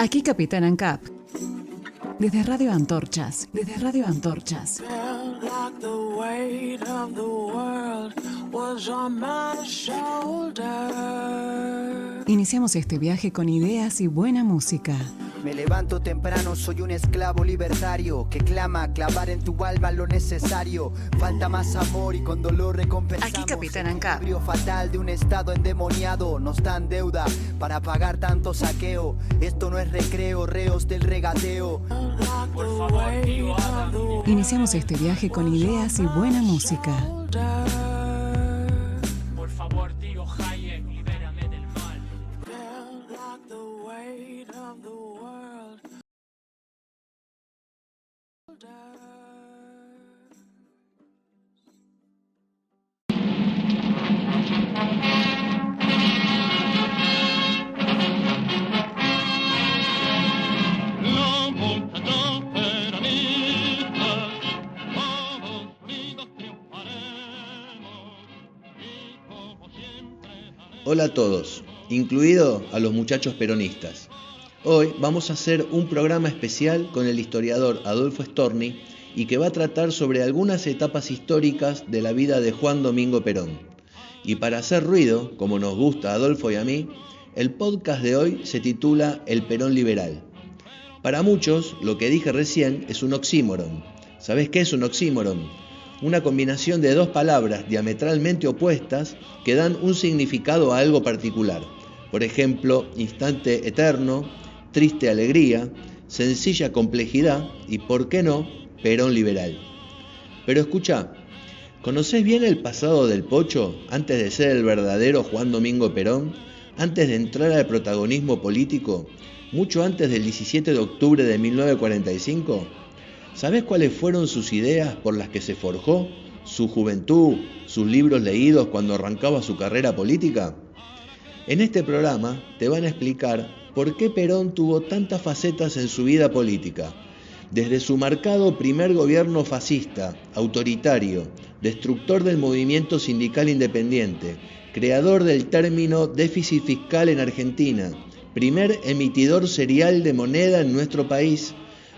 Aquí Capitán ANCAP. Desde Radio Antorchas. Desde Radio Antorchas. Iniciamos este viaje con ideas y buena música. Me levanto temprano, soy un esclavo libertario que clama clavar en tu alma lo necesario. Falta más amor y con dolor recompensamos. Aquí Capitán ANCAP. El equilibrio fatal de un estado endemoniado. Nos dan deuda para pagar tanto saqueo. Esto no es recreo, reos del regateo. Por favor, tío Adam. Iniciamos este viaje con ideas y buena música. Por favor, tío Hayek, libérame del mal. Hola a todos, incluido a los muchachos peronistas. Hoy vamos a hacer un programa especial con el historiador Adolfo Storni y que va a tratar sobre algunas etapas históricas de la vida de Juan Domingo Perón. Y para hacer ruido, como nos gusta a Adolfo y a mí, el podcast de hoy se titula El Perón Liberal. Para muchos, lo que dije recién es un oxímoron. ¿Sabés qué es un oxímoron? Una combinación de dos palabras diametralmente opuestas que dan un significado a algo particular. Por ejemplo, instante eterno, triste alegría, sencilla complejidad y, ¿por qué no?, Perón liberal. Pero escuchá, ¿conocés bien el pasado del Pocho antes de ser el verdadero Juan Domingo Perón? Antes de entrar al protagonismo político, mucho antes del 17 de octubre de 1945. ¿Sabés cuáles fueron sus ideas por las que se forjó? ¿Su juventud? ¿Sus libros leídos cuando arrancaba su carrera política? En este programa te van a explicar por qué Perón tuvo tantas facetas en su vida política. Desde su marcado primer gobierno fascista, autoritario, destructor del movimiento sindical independiente, creador del término déficit fiscal en Argentina, primer emitidor serial de moneda en nuestro país,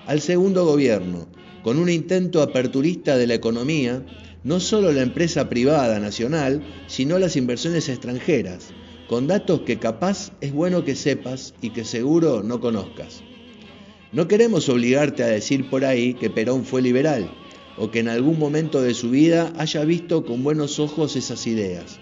al segundo gobierno, con un intento aperturista de la economía, no solo la empresa privada nacional, sino las inversiones extranjeras, con datos que capaz es bueno que sepas y que seguro no conozcas. No queremos obligarte a decir por ahí que Perón fue liberal, o que en algún momento de su vida haya visto con buenos ojos esas ideas,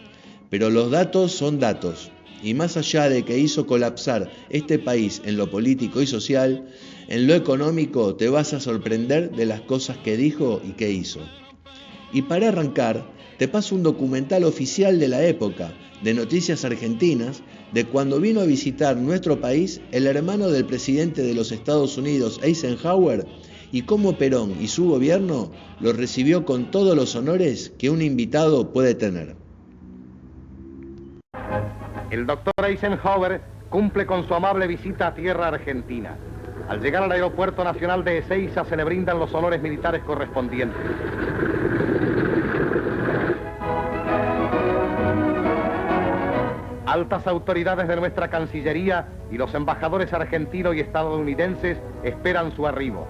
pero los datos son datos. Y más allá de que hizo colapsar este país en lo político y social, en lo económico te vas a sorprender de las cosas que dijo y que hizo. Y para arrancar, te paso un documental oficial de la época, de Noticias Argentinas, de cuando vino a visitar nuestro país el hermano del presidente de los Estados Unidos, Eisenhower, y cómo Perón y su gobierno lo recibió con todos los honores que un invitado puede tener. El doctor Eisenhower cumple con su amable visita a tierra argentina. Al llegar al Aeropuerto Nacional de Ezeiza se le brindan los honores militares correspondientes. Altas autoridades de nuestra Cancillería y los embajadores argentinos y estadounidenses esperan su arribo.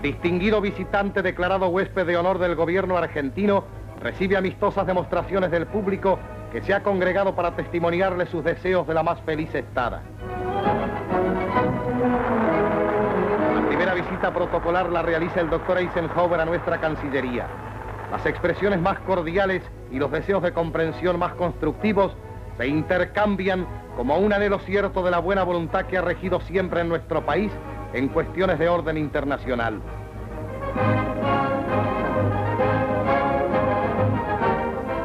Distinguido visitante declarado huésped de honor del gobierno argentino, recibe amistosas demostraciones del público que se ha congregado para testimoniarle sus deseos de la más feliz estada. La primera visita protocolar la realiza el doctor Eisenhower a nuestra Cancillería. Las expresiones más cordiales y los deseos de comprensión más constructivos se intercambian como un anhelo cierto de la buena voluntad que ha regido siempre en nuestro país en cuestiones de orden internacional.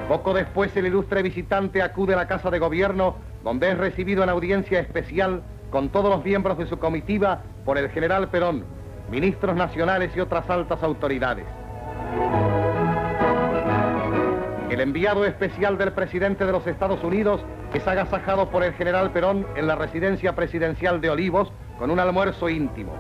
Poco después el ilustre visitante acude a la Casa de Gobierno, donde es recibido en audiencia especial con todos los miembros de su comitiva por el general Perón, ministros nacionales y otras altas autoridades. El enviado especial del presidente de los Estados Unidos es agasajado por el general Perón en la residencia presidencial de Olivos con un almuerzo íntimo.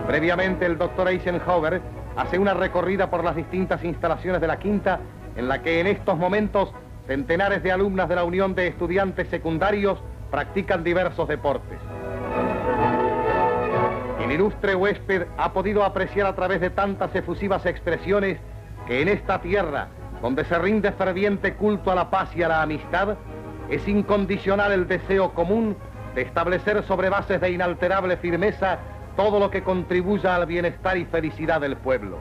Previamente el doctor Eisenhower hace una recorrida por las distintas instalaciones de la quinta, en la que en estos momentos centenares de alumnas de la Unión de Estudiantes Secundarios practican diversos deportes. El ilustre huésped ha podido apreciar a través de tantas efusivas expresiones que en esta tierra, donde se rinde ferviente culto a la paz y a la amistad, es incondicional el deseo común de establecer sobre bases de inalterable firmeza todo lo que contribuya al bienestar y felicidad del pueblo.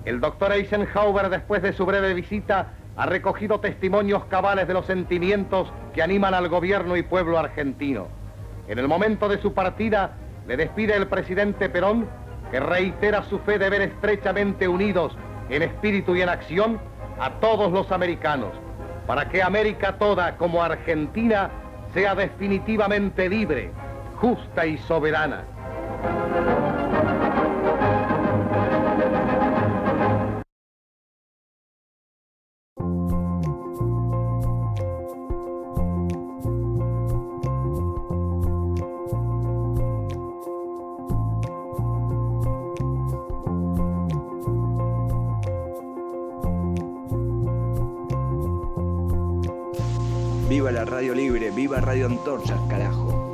El doctor Eisenhower, después de su breve visita, ha recogido testimonios cabales de los sentimientos que animan al gobierno y pueblo argentino. En el momento de su partida, le despide el presidente Perón, que reitera su fe de ver estrechamente unidos en espíritu y en acción a todos los americanos, para que América toda, como Argentina, sea definitivamente libre, justa y soberana. Viva la radio libre, viva Radio Antorchas, carajo.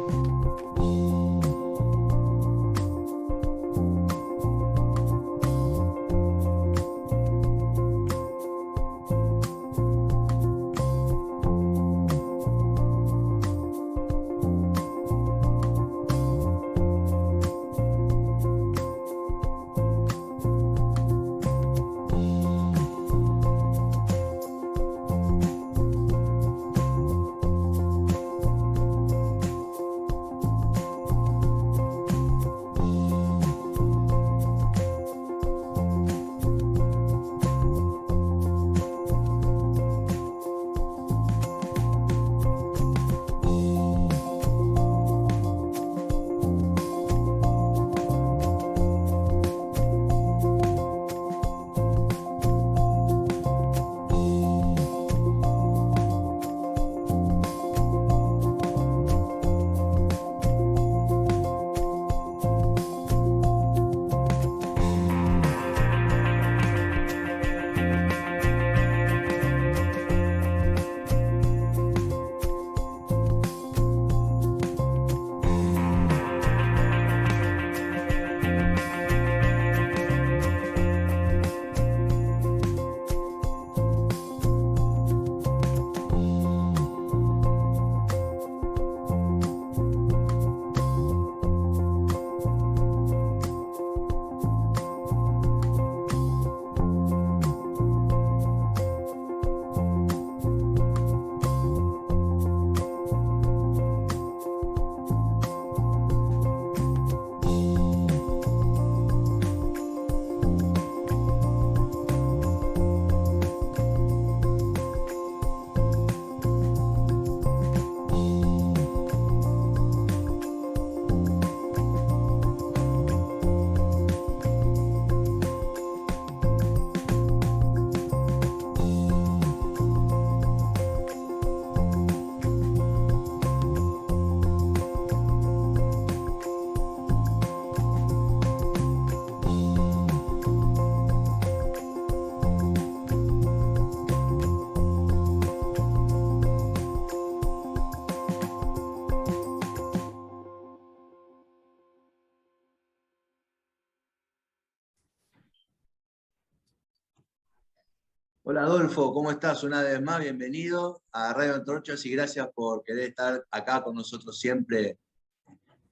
Hola Adolfo, ¿cómo estás? Una vez más, bienvenido a Radio Antorchas y gracias por querer estar acá con nosotros siempre,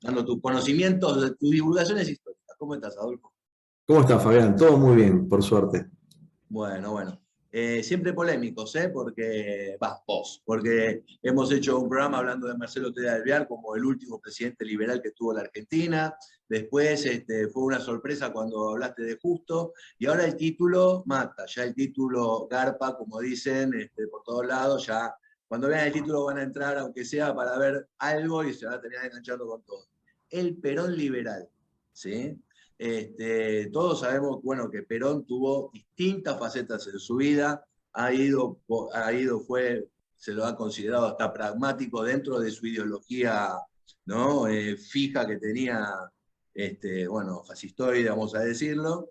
dando tus conocimientos, tus divulgaciones históricas. ¿Cómo estás, Adolfo? ¿Cómo estás, Fabián? Todo muy bien, por suerte. Bueno. Siempre polémicos, porque hemos hecho un programa hablando de Marcelo T. de Alvear como el último presidente liberal que tuvo la Argentina. Después fue una sorpresa cuando hablaste de Justo, y ahora el título mata, ya el título garpa, como dicen, por todos lados, ya cuando vean el título van a entrar, aunque sea para ver algo, y se van a terminar enganchando con todo. El Perón liberal, ¿sí? Todos sabemos, bueno, que Perón tuvo distintas facetas en su vida, fue se lo ha considerado hasta pragmático dentro de su ideología, ¿no? Fija que tenía, bueno, fascistoide, vamos a decirlo,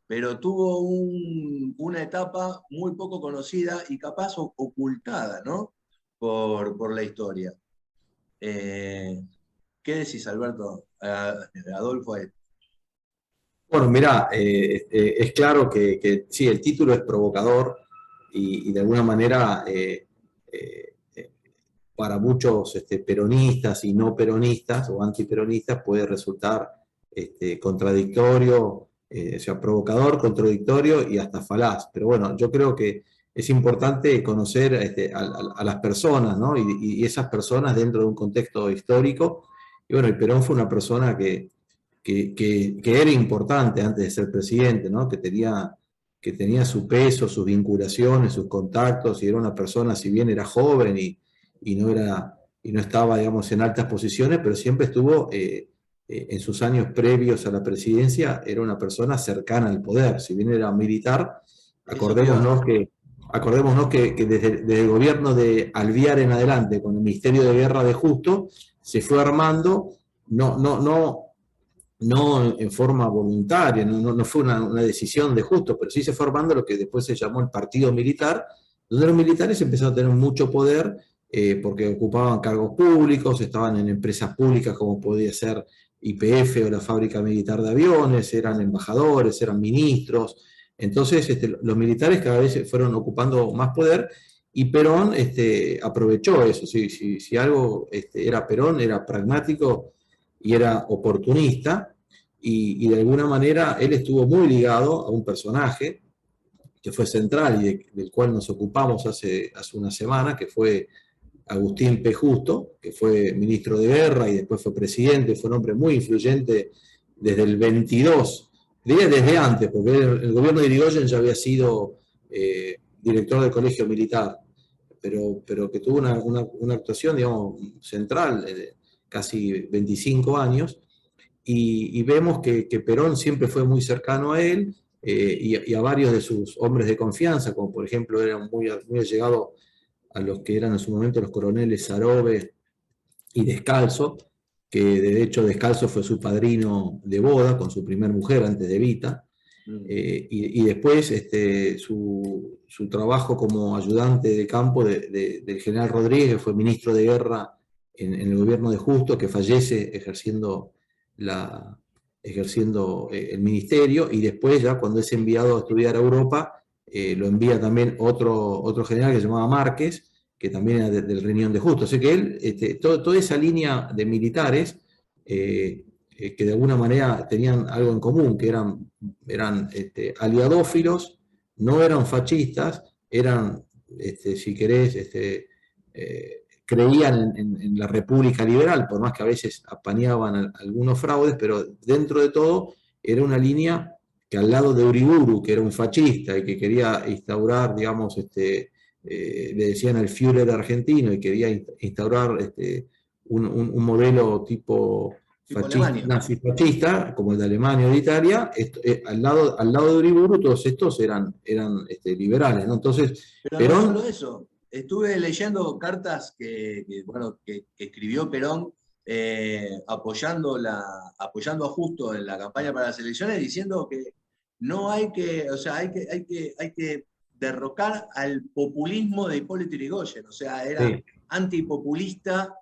pero tuvo una etapa muy poco conocida y capaz ocultada, ¿no? Por la historia. ¿Qué decís, Alberto? Adolfo. Bueno, mirá, es claro que sí, el título es provocador y de alguna manera para muchos peronistas y no peronistas o antiperonistas puede resultar contradictorio, o sea, provocador, contradictorio y hasta falaz. Pero bueno, yo creo que es importante conocer a las personas, ¿no? Y esas personas dentro de un contexto histórico. Y bueno, y Perón fue una persona que era importante antes de ser presidente, ¿no? Que tenía su peso, sus vinculaciones, sus contactos, y era una persona, si bien era joven y no estaba, digamos, en altas posiciones, pero siempre estuvo, en sus años previos a la presidencia, era una persona cercana al poder. Si bien era militar, acordémonos que desde el gobierno de Alvear en adelante, con el Ministerio de Guerra de Justo, se fue armando, no en forma voluntaria, no fue una decisión de Justo, pero sí se fue armando lo que después se llamó el Partido Militar, donde los militares empezaron a tener mucho poder, porque ocupaban cargos públicos, estaban en empresas públicas como podía ser YPF o la Fábrica Militar de Aviones, eran embajadores, eran ministros. Entonces los militares cada vez fueron ocupando más poder, y Perón aprovechó eso. Si algo era Perón, era pragmático y era oportunista, y de alguna manera él estuvo muy ligado a un personaje que fue central y del cual nos ocupamos hace una semana, que fue Agustín P. Justo, que fue ministro de Guerra y después fue presidente. Fue un hombre muy influyente desde el 22, diría desde antes, porque el gobierno de Irigoyen ya había sido director del colegio militar, pero que tuvo una actuación, digamos, central, casi 25 años, y vemos que Perón siempre fue muy cercano a él, y a varios de sus hombres de confianza, como por ejemplo era muy allegado a los que eran en su momento los coroneles Sarobe y Descalzo, que de hecho Descalzo fue su padrino de boda con su primer mujer antes de Evita, y después su trabajo como ayudante de campo del general Rodríguez, que fue ministro de Guerra en el gobierno de Justo, que fallece ejerciendo el ministerio, y después ya cuando es enviado a estudiar a Europa, lo envía también otro general que se llamaba Márquez, que también era del riñón de Justo. O sea que él, toda esa línea de militares, que de alguna manera tenían algo en común, que eran aliadófilos, no eran fascistas, eran, si querés, creían en la República Liberal, por más que a veces apañaban algunos fraudes, pero dentro de todo era una línea que, al lado de Uriburu, que era un fascista y que quería instaurar, digamos, le decían el Führer argentino, y quería instaurar un modelo tipo nazi-fascista, como el de Alemania o de Italia, al lado de Uriburu, todos estos eran liberales, ¿no? Entonces, pero Perón... no solo eso, estuve leyendo cartas que escribió Perón, apoyando a Justo en la campaña para las elecciones, diciendo que no hay que, o sea, hay que derrocar al populismo de Hipólito Yrigoyen. O sea, era antipopulista,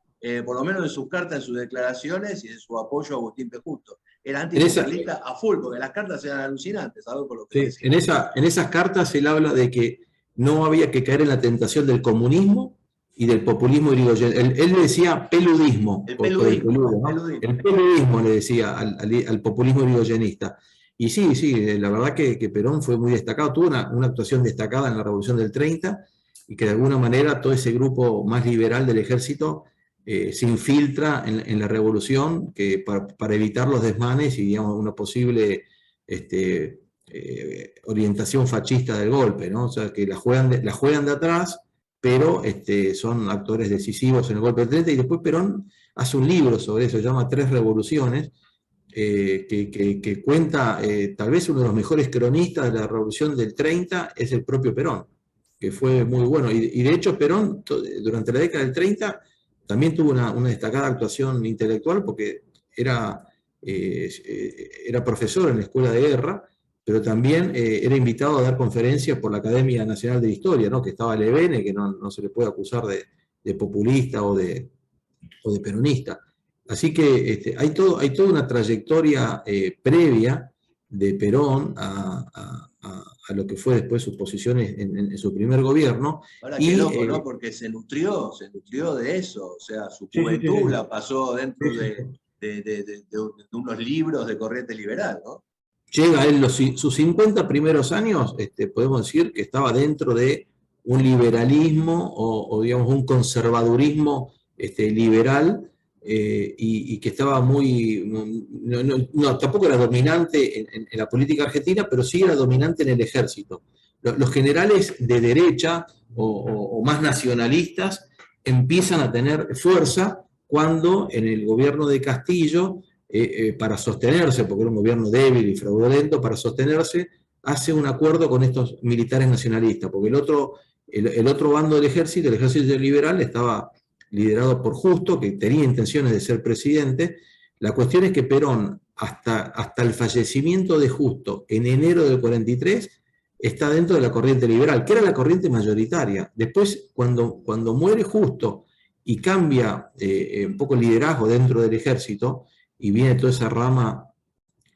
por lo menos en sus cartas, en sus declaraciones y en su apoyo a Agustín P. Justo. Era antipopulista a full, porque las cartas eran alucinantes, ¿sabes? Por lo que en esas cartas él habla de que no había que caer en la tentación del comunismo y del populismo irigoyen. Él le decía peludismo. El peludismo le decía al populismo irigoyenista. Y sí, la verdad que Perón fue muy destacado, tuvo una actuación destacada en la Revolución del 30, y que de alguna manera todo ese grupo más liberal del ejército se infiltra en la Revolución, que para evitar los desmanes y, digamos, una posible orientación fascista del golpe, ¿no? O sea, que la juegan de atrás, pero son actores decisivos en el golpe del 30, y después Perón hace un libro sobre eso, se llama Tres Revoluciones, que cuenta, tal vez uno de los mejores cronistas de la Revolución del 30 es el propio Perón. que fue muy bueno. Y de hecho Perón, durante la década del 30, también tuvo una destacada actuación intelectual porque era profesor en la Escuela de Guerra, pero también era invitado a dar conferencias por la Academia Nacional de Historia, ¿no? Que estaba Levene, que no se le puede acusar de populista o de peronista. Así que hay toda una trayectoria previa de Perón a lo que fue después sus posiciones en su primer gobierno. Ahora, qué loco, ¿no? Porque se nutrió de eso, o sea, su juventud la pasó dentro de unos libros de corriente liberal, ¿no? Llega él, sus 50 primeros años, podemos decir que estaba dentro de un liberalismo o digamos un conservadurismo liberal, y que estaba tampoco era dominante en la política argentina, pero sí era dominante en el ejército. Los generales de derecha o más nacionalistas empiezan a tener fuerza cuando en el gobierno de Castillo, para sostenerse, porque era un gobierno débil y fraudulento, para sostenerse, hace un acuerdo con estos militares nacionalistas, porque el otro bando del ejército, el ejército liberal, estaba liderado por Justo, que tenía intenciones de ser presidente. La cuestión es que Perón, hasta el fallecimiento de Justo en enero del 43, está dentro de la corriente liberal, que era la corriente mayoritaria. Después, cuando muere Justo y cambia un poco el liderazgo dentro del ejército, y viene toda esa rama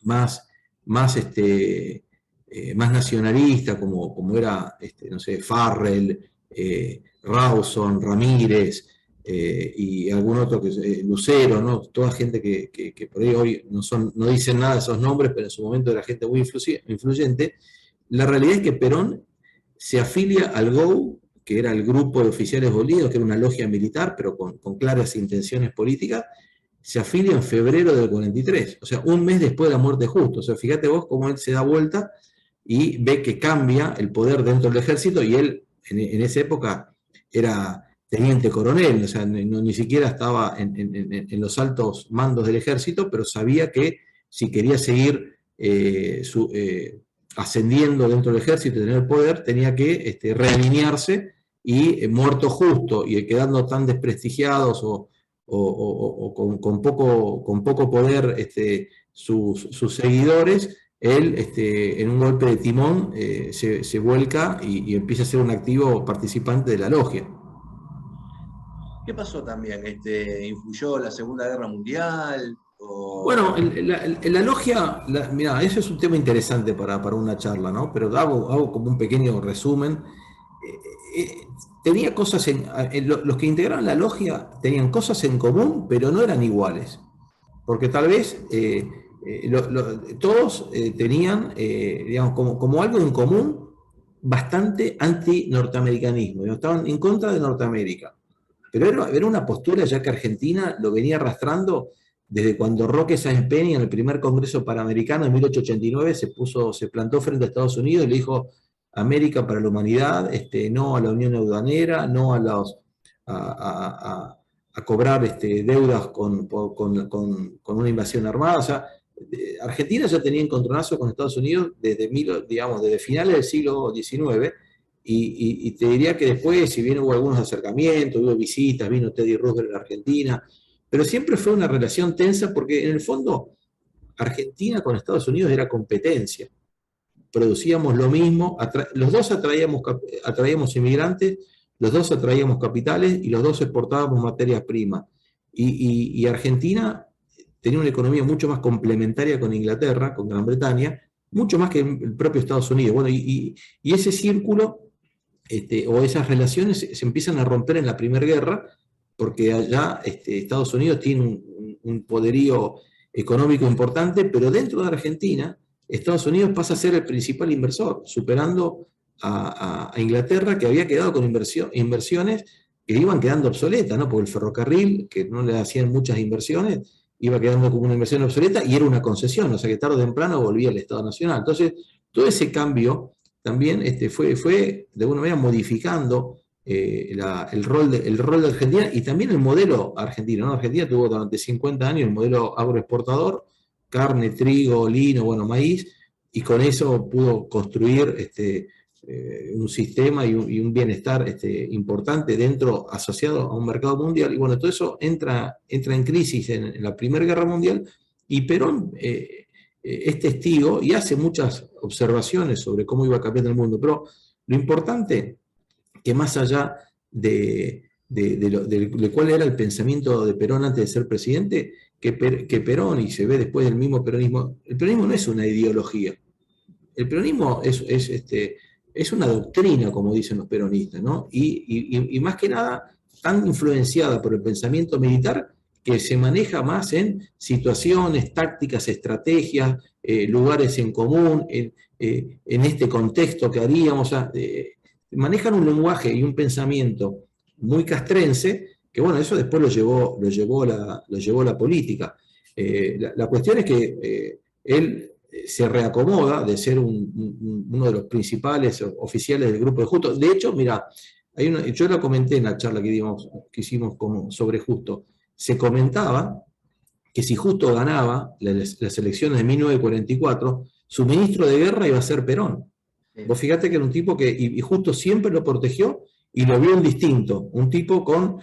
más nacionalista, como era, no sé, Farrell, Rawson, Ramírez, y algún otro, Lucero, ¿no? Toda gente que por ahí hoy no dicen nada de esos nombres, pero en su momento era gente muy influyente. La realidad es que Perón se afilia al GOU, que era el Grupo de Oficiales Unidos, que era una logia militar, pero con claras intenciones políticas. Se afilia en febrero del 43, o sea, un mes después de la muerte de Justo. O sea, fíjate vos cómo él se da vuelta y ve que cambia el poder dentro del ejército, y él en esa época era teniente coronel, o sea, ni siquiera estaba en los altos mandos del ejército, pero sabía que si quería seguir ascendiendo dentro del ejército y tener poder, tenía que realinearse, y muerto Justo y quedando tan desprestigiados o con poco poder sus seguidores, él en un golpe de timón se vuelca y empieza a ser un activo participante de la logia. ¿Qué pasó también? ¿Influyó la Segunda Guerra Mundial? Bueno, en la logia, mirá, eso es un tema interesante para una charla, ¿no? Pero hago como un pequeño resumen. Tenía cosas los que integraron la logia tenían cosas en común, pero no eran iguales. Porque tal vez todos tenían, digamos, como algo en común, bastante anti-norteamericanismo. Estaban en contra de Norteamérica. Pero era una postura ya que Argentina lo venía arrastrando desde cuando Roque Sáenz Peña, en el primer Congreso Panamericano en 1889, se plantó frente a Estados Unidos y le dijo: América para la humanidad, no a la unión aduanera, no a cobrar deudas con una invasión armada. O sea, Argentina ya tenía encontronazo con Estados Unidos desde finales del siglo XIX, y te diría que después, si bien hubo algunos acercamientos, hubo visitas, vino Teddy Roosevelt a la Argentina, pero siempre fue una relación tensa, porque en el fondo Argentina con Estados Unidos era competencia. Producíamos lo mismo, los dos atraíamos inmigrantes, los dos atraíamos capitales y los dos exportábamos materias primas. Y Argentina tenía una economía mucho más complementaria con Inglaterra, con Gran Bretaña, mucho más que el propio Estados Unidos. Bueno, y ese círculo o esas relaciones se empiezan a romper en la Primera Guerra, porque allá Estados Unidos tiene un poderío económico importante, pero dentro de Argentina Estados Unidos pasa a ser el principal inversor, superando a Inglaterra, que había quedado con inversiones que iban quedando obsoletas, ¿no? Porque el ferrocarril, que no le hacían muchas inversiones, iba quedando como una inversión obsoleta y era una concesión, o sea que tarde o temprano volvía al Estado Nacional. Entonces, todo ese cambio también fue de alguna manera modificando el rol de Argentina y también el modelo argentino, ¿no? Argentina tuvo durante 50 años el modelo agroexportador, carne, trigo, lino, maíz, y con eso pudo construir un sistema y un bienestar importante dentro, asociado a un mercado mundial. Y bueno, todo eso entra en crisis en la Primera Guerra Mundial, y Perón es testigo y hace muchas observaciones sobre cómo iba cambiando el mundo. Pero lo importante, que más allá de cuál era el pensamiento de Perón antes de ser presidente, que Perón, y se ve después del mismo peronismo, el peronismo no es una ideología. El peronismo es una doctrina, como dicen los peronistas, ¿no? Y más que nada, tan influenciada por el pensamiento militar, que se maneja más en situaciones, tácticas, estrategias, lugares en común, en este contexto que haríamos. O sea, manejan un lenguaje y un pensamiento muy castrense, que bueno, eso después lo llevó a la política. La cuestión es que él se reacomoda de ser uno de los principales oficiales del grupo de Justo. De hecho, mira, yo lo comenté en la charla que hicimos sobre Justo. Se comentaba que si Justo ganaba las elecciones de 1944, su ministro de guerra iba a ser Perón. Sí. Vos fíjate que era un tipo que, y Justo siempre lo protegió y lo vio un distinto, un tipo con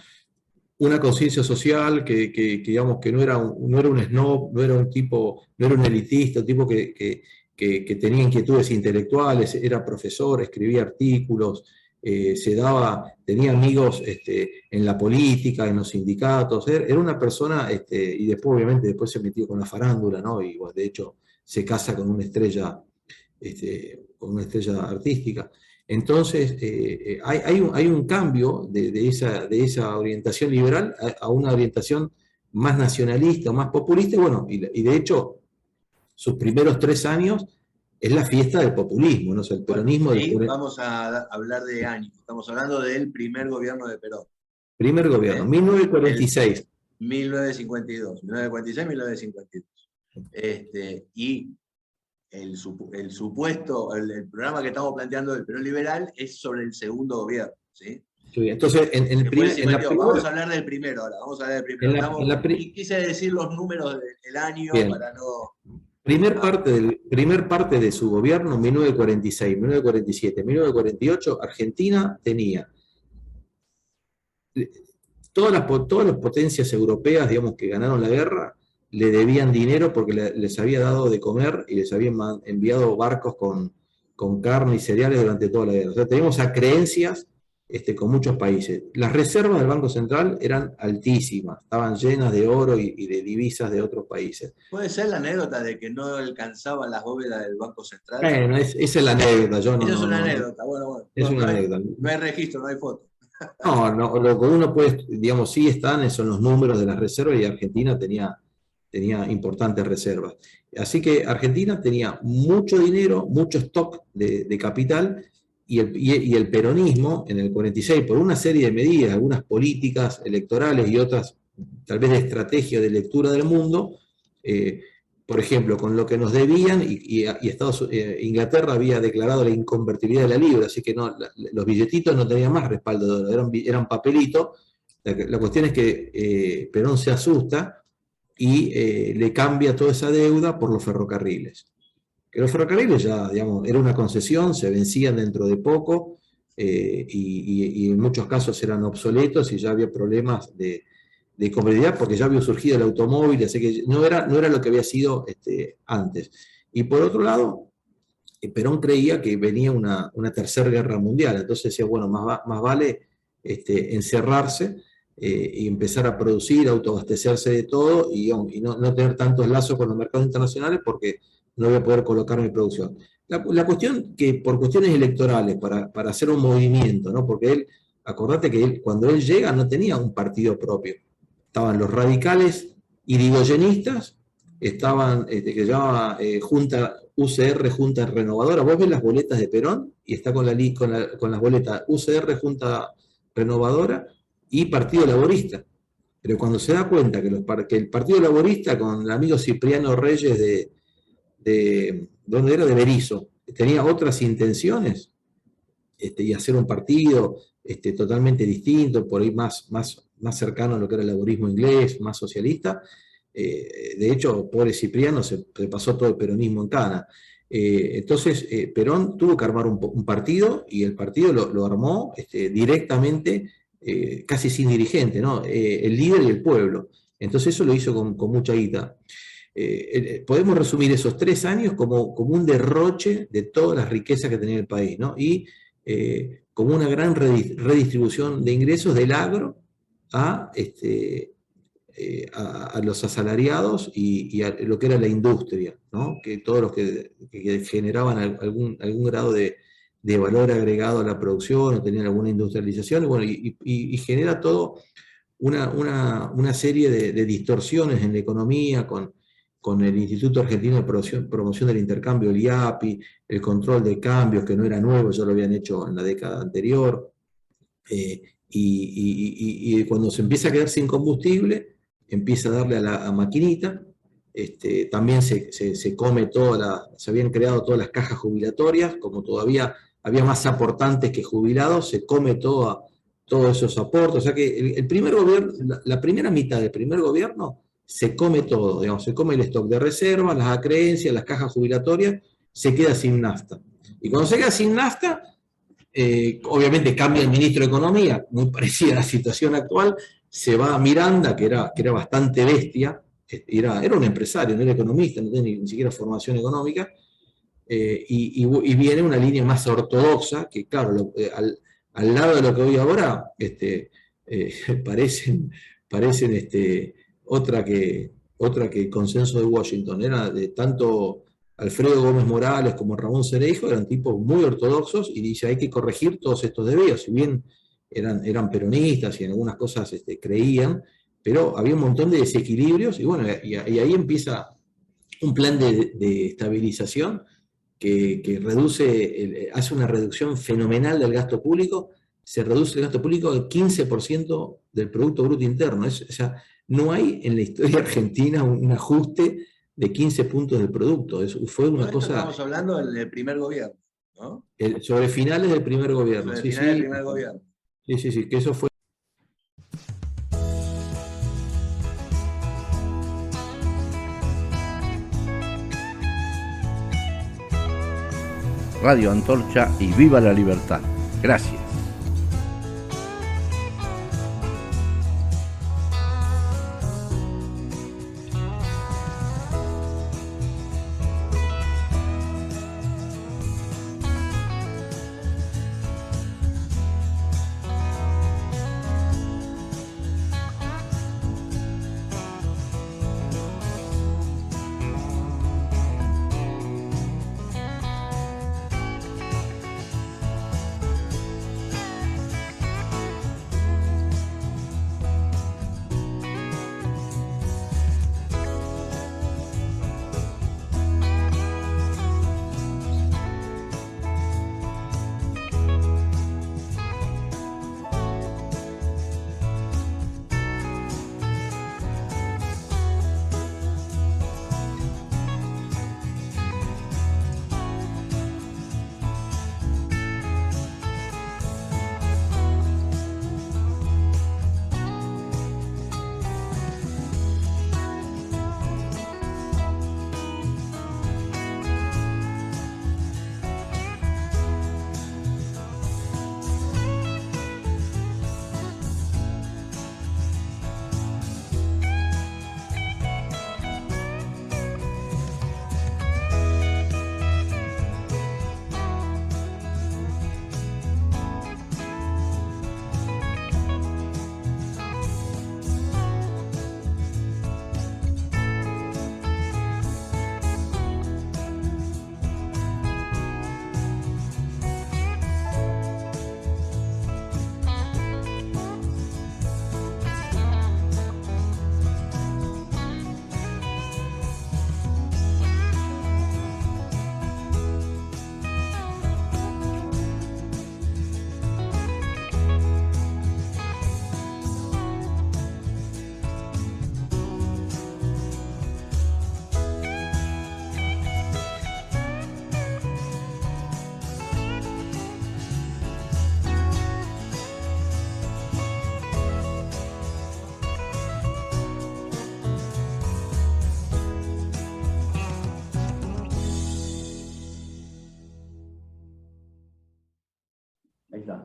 una conciencia social que digamos que no era un snob, no era un tipo, no era un elitista, un tipo que tenía inquietudes intelectuales, era profesor, escribía artículos, tenía amigos en la política, en los sindicatos, era una persona, y después obviamente se metió con la farándula, ¿no? Y bueno, de hecho se casa con una estrella artística. Entonces, hay un cambio de esa orientación liberal a una orientación más nacionalista, más populista, y bueno, y de hecho, sus primeros 3 años es la fiesta del populismo, ¿no? O sea, el peronismo... Bueno, sí, vamos a hablar de años, estamos hablando del primer gobierno de Perón. Primer gobierno, 1946. 1952, 1946, 1952. Y el supuesto, el programa que estamos planteando del Perón liberal es sobre el segundo gobierno, ¿sí? Sí, entonces, vamos a hablar del primero ahora, vamos a hablar del primero. Quise decir los números del año. Bien. Para no... Primer parte de su gobierno, 1946, 1947, 1948, Argentina tenía todas las potencias europeas, digamos, que ganaron la guerra, le debían dinero porque les había dado de comer y les habían enviado barcos con carne y cereales durante toda la guerra. O sea, teníamos acreencias con muchos países. Las reservas del Banco Central eran altísimas, estaban llenas de oro y de divisas de otros países. ¿Puede ser la anécdota de que no alcanzaban las bóvedas del Banco Central? Bueno, esa es la anécdota. Esa es una anécdota, bueno. Es una anécdota. No hay registro, no hay foto. No, lo que uno puede, digamos, sí están, son los números de las reservas, y Argentina tenía importantes reservas. Así que Argentina tenía mucho dinero, mucho stock de capital, y el peronismo en el 46, por una serie de medidas, algunas políticas electorales y otras tal vez de estrategia de lectura del mundo, por ejemplo, con lo que nos debían, Inglaterra había declarado la inconvertibilidad de la libra, así que los billetitos no tenían más respaldo de oro, eran papelitos. La cuestión es que Perón se asusta y le cambia toda esa deuda por los ferrocarriles. Que los ferrocarriles ya, digamos, era una concesión, se vencían dentro de poco, y en muchos casos eran obsoletos y ya había problemas de competitividad porque ya había surgido el automóvil, así que no era lo que había sido antes. Y por otro lado, Perón creía que venía una tercera guerra mundial, entonces decía, bueno, más vale encerrarse y empezar a producir, autoabastecerse de todo y no tener tantos lazos con los mercados internacionales porque no voy a poder colocar mi producción. La cuestión que por cuestiones electorales, para hacer un movimiento, ¿no? Porque acordate que cuando él llega no tenía un partido propio. Estaban los radicales irigoyenistas, estaban, que llamaba UCR, Junta Renovadora. Vos ves las boletas de Perón y está con las boletas UCR, Junta Renovadora y Partido Laborista. Pero cuando se da cuenta que el Partido Laborista, con el amigo Cipriano Reyes ¿dónde era? De Berisso, tenía otras intenciones, y hacer un partido totalmente distinto, por ahí más cercano a lo que era el laborismo inglés, más socialista. De hecho, pobre Cipriano se pasó todo el peronismo en cana. Entonces, Perón tuvo que armar un partido y el partido lo armó directamente, casi sin dirigente, ¿no? El líder y el pueblo. Entonces eso lo hizo con mucha guita. Podemos resumir esos 3 años como un derroche de todas las riquezas que tenía el país, ¿no? Y como una gran redistribución de ingresos del agro a los asalariados y a lo que era la industria, ¿no? Que todos los que generaban algún grado de valor agregado a la producción o tenían alguna industrialización, bueno, y genera todo una serie de distorsiones en la economía con el Instituto Argentino de Promoción del Intercambio, el IAPI, el control de cambios, que no era nuevo, ya lo habían hecho en la década anterior, y cuando se empieza a quedar sin combustible, empieza a darle a la maquinita. También se come se habían creado todas las cajas jubilatorias, como todavía había más aportantes que jubilados, se come todos esos aportes. O sea que el primer gobierno, la primera mitad del primer gobierno, se come todo, digamos, se come el stock de reserva, las acreencias, las cajas jubilatorias, se queda sin nafta. Y cuando se queda sin nafta, obviamente cambia el ministro de Economía, muy parecida a la situación actual, se va a Miranda, que era bastante bestia, era un empresario, no era economista, no tenía ni siquiera formación económica, y viene una línea más ortodoxa, que claro, al lado de lo que hoy ahora, parecen otra que el consenso de Washington. Era de tanto Alfredo Gómez Morales como Ramón Cereijo, eran tipos muy ortodoxos, y dice, hay que corregir todos estos desvíos. Si bien eran peronistas y en algunas cosas creían, pero había un montón de desequilibrios, y bueno, y ahí empieza un plan de estabilización que hace una reducción fenomenal del gasto público. Se reduce el gasto público al 15% del Producto Bruto Interno. O sea, no hay en la historia argentina un ajuste de 15 puntos del producto. Fue una cosa... Estamos hablando del primer gobierno, ¿no? Sobre finales del primer gobierno. Sobre finales del primer gobierno. Sí, que eso fue... Radio Antorcha y viva la libertad. Gracias.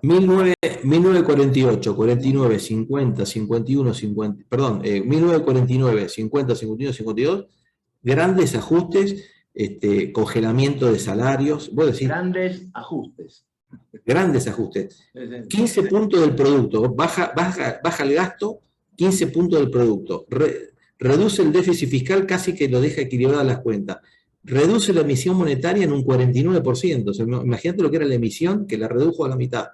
1948, 49, 50, 51, 50, perdón, 1949, 50, 51, 52, grandes ajustes, congelamiento de salarios, vos decís, Grandes ajustes. grandes ajustes. 15 puntos del producto, baja el gasto, 15 puntos del producto. Reduce el déficit fiscal, casi que lo deja equilibradas las cuentas. Reduce la emisión monetaria en un 49%. O sea, imagínate lo que era la emisión, que la redujo a la mitad.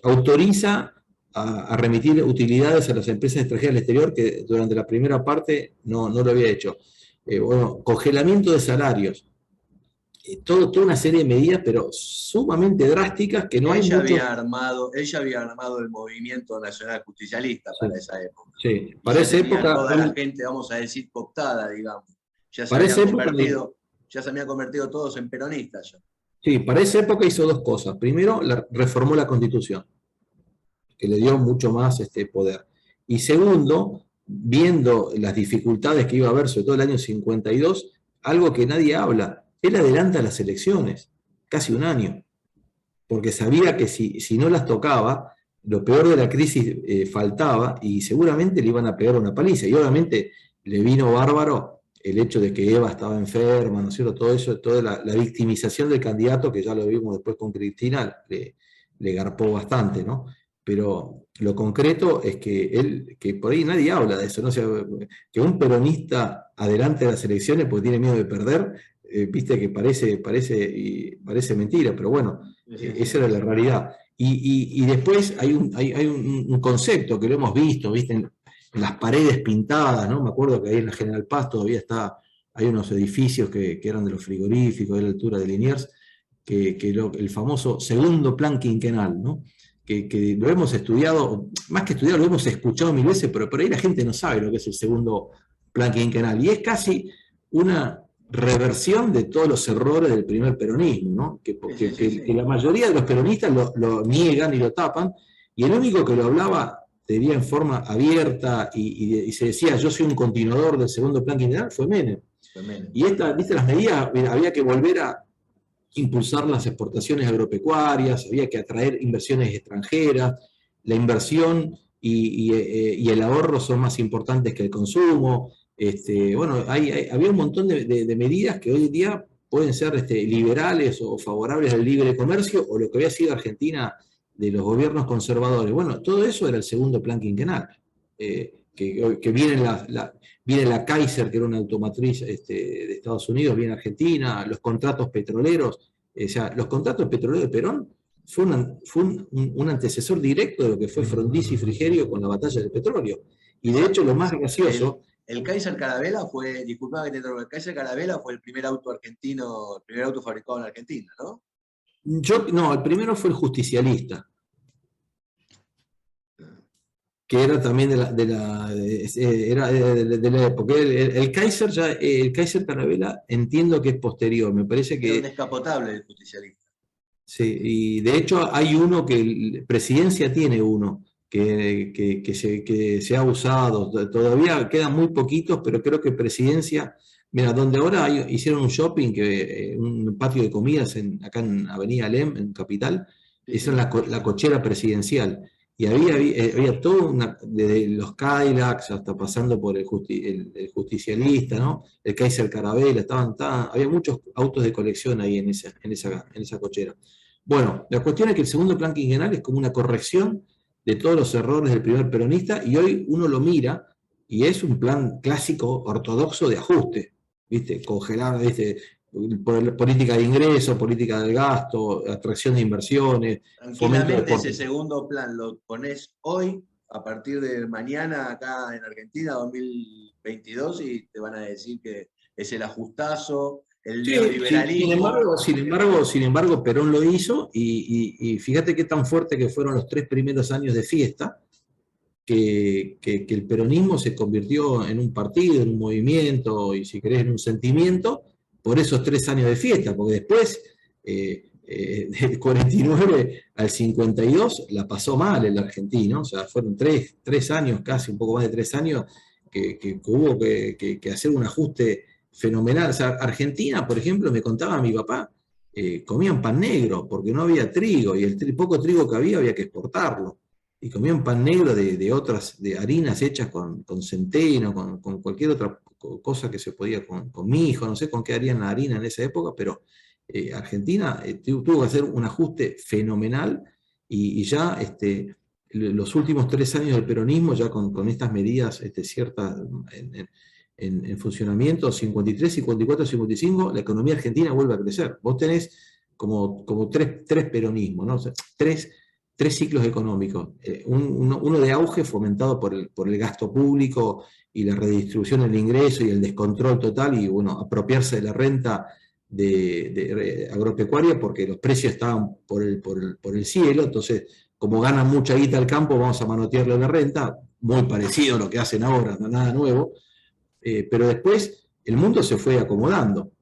Autoriza a remitir utilidades a las empresas extranjeras del exterior, que durante la primera parte no lo había hecho. Bueno, congelamiento de salarios. Toda una serie de medidas, pero sumamente drásticas, que no hay mucho... Ella había armado el movimiento nacional justicialista para esa época. Sí, para esa época... Toda la gente, vamos a decir, cooptada, digamos. Ya se habían convertido todos en peronistas. Ya. Sí, para esa época hizo dos cosas. Primero, reformó la Constitución, que le dio mucho más poder. Y segundo, viendo las dificultades que iba a haber, sobre todo el año 52, algo que nadie habla, él adelanta las elecciones, casi un año, porque sabía que si no las tocaba, lo peor de la crisis faltaba y seguramente le iban a pegar una paliza. Y obviamente le vino bárbaro el hecho de que Eva estaba enferma, ¿no es cierto? Todo eso, toda la victimización del candidato, que ya lo vimos después con Cristina, le garpó bastante, ¿no? Pero lo concreto es que por ahí nadie habla de eso, ¿no? O sea, que un peronista adelante de las elecciones porque tiene miedo de perder, viste que parece mentira, pero bueno, esa era la realidad. Y después hay un concepto que lo hemos visto, ¿viste? En las paredes pintadas, ¿no? Me acuerdo que ahí en la General Paz todavía hay unos edificios que eran de los frigoríficos, de la altura de Liniers, el famoso segundo plan quinquenal, ¿no? Que lo hemos estudiado, más que estudiado, lo hemos escuchado mil veces, pero por ahí la gente no sabe lo que es el segundo plan quinquenal. Y es casi una reversión de todos los errores del primer peronismo, ¿no? Que la mayoría de los peronistas lo niegan y lo tapan, y el único que lo hablaba, te diría en forma abierta, y se decía, yo soy un continuador del segundo plan quinquenal, fue Menem. Y viste, las medidas, había que volver a impulsar las exportaciones agropecuarias, había que atraer inversiones extranjeras, la inversión y el ahorro son más importantes que el consumo. Bueno, había un montón de medidas que hoy en día pueden ser liberales o favorables al libre comercio, o lo que había sido Argentina de los gobiernos conservadores. Bueno, todo eso era el segundo plan quinquenal, que viene la Kaiser, que era una automotriz de Estados Unidos, viene Argentina, los contratos petroleros, o sea, los contratos petroleros de Perón fue un antecesor directo de lo que fue Frondizi y Frigerio con la batalla del petróleo. Y de hecho, lo más gracioso... El Kaiser Carabela fue, disculpame que te interrumpa, el Kaiser Carabela fue el primer auto argentino, el primer auto fabricado en Argentina, ¿no? No, el primero fue el justicialista, que era también de la época. El Kaiser Carabela entiendo que es posterior, me parece que... Es un descapotable el justicialista. Sí, y de hecho hay uno que, Presidencia tiene uno, que se ha usado, todavía quedan muy poquitos, pero creo que Presidencia, mira, donde ahora hicieron un shopping, un patio de comidas acá en Avenida Alem, en Capital, hicieron la cochera presidencial, y había todo, desde los Cadillacs hasta pasando por el justicialista, ¿no? El Kaiser Carabela, había muchos autos de colección ahí en esa cochera. Bueno, la cuestión es que el segundo plan quinquenal es como una corrección de todos los errores del primer peronista, y hoy uno lo mira y es un plan clásico ortodoxo de ajuste, ¿viste? Congelar, ¿viste? Política de ingresos, política del gasto, atracción de inversiones. Tranquilamente ese segundo plan lo pones hoy, a partir de mañana acá en Argentina, 2022, y te van a decir que es el ajustazo, el neoliberalismo. Sin embargo, Perón lo hizo, y fíjate qué tan fuerte que fueron los 3 primeros años de fiesta, que el peronismo se convirtió en un partido, en un movimiento, y si querés en un sentimiento, por esos 3 años de fiesta, porque después, del 49 al 52, la pasó mal el argentino, o sea, fueron 3 años, casi un poco más de 3 años, que hubo que hacer un ajuste fenomenal. O sea, Argentina, por ejemplo, me contaba mi papá, comían pan negro porque no había trigo y el poco trigo que había que exportarlo. Y comían pan negro de harinas hechas con centeno, con cualquier otra cosa que se podía, con mijo, no sé con qué harían la harina en esa época, pero Argentina tuvo que hacer un ajuste fenomenal y ya los últimos 3 años del peronismo, ya con estas medidas ciertas en funcionamiento, 53, 54, 55, la economía argentina vuelve a crecer. Vos tenés como tres peronismos, ¿no? O sea, tres ciclos económicos. Uno de auge fomentado por el gasto público y la redistribución del ingreso y el descontrol total y, bueno, apropiarse de la renta agropecuaria porque los precios estaban por el cielo. Entonces, como gana mucha guita el campo, vamos a manotearle la renta, muy parecido a lo que hacen ahora, no nada nuevo. Pero después el mundo se fue acomodando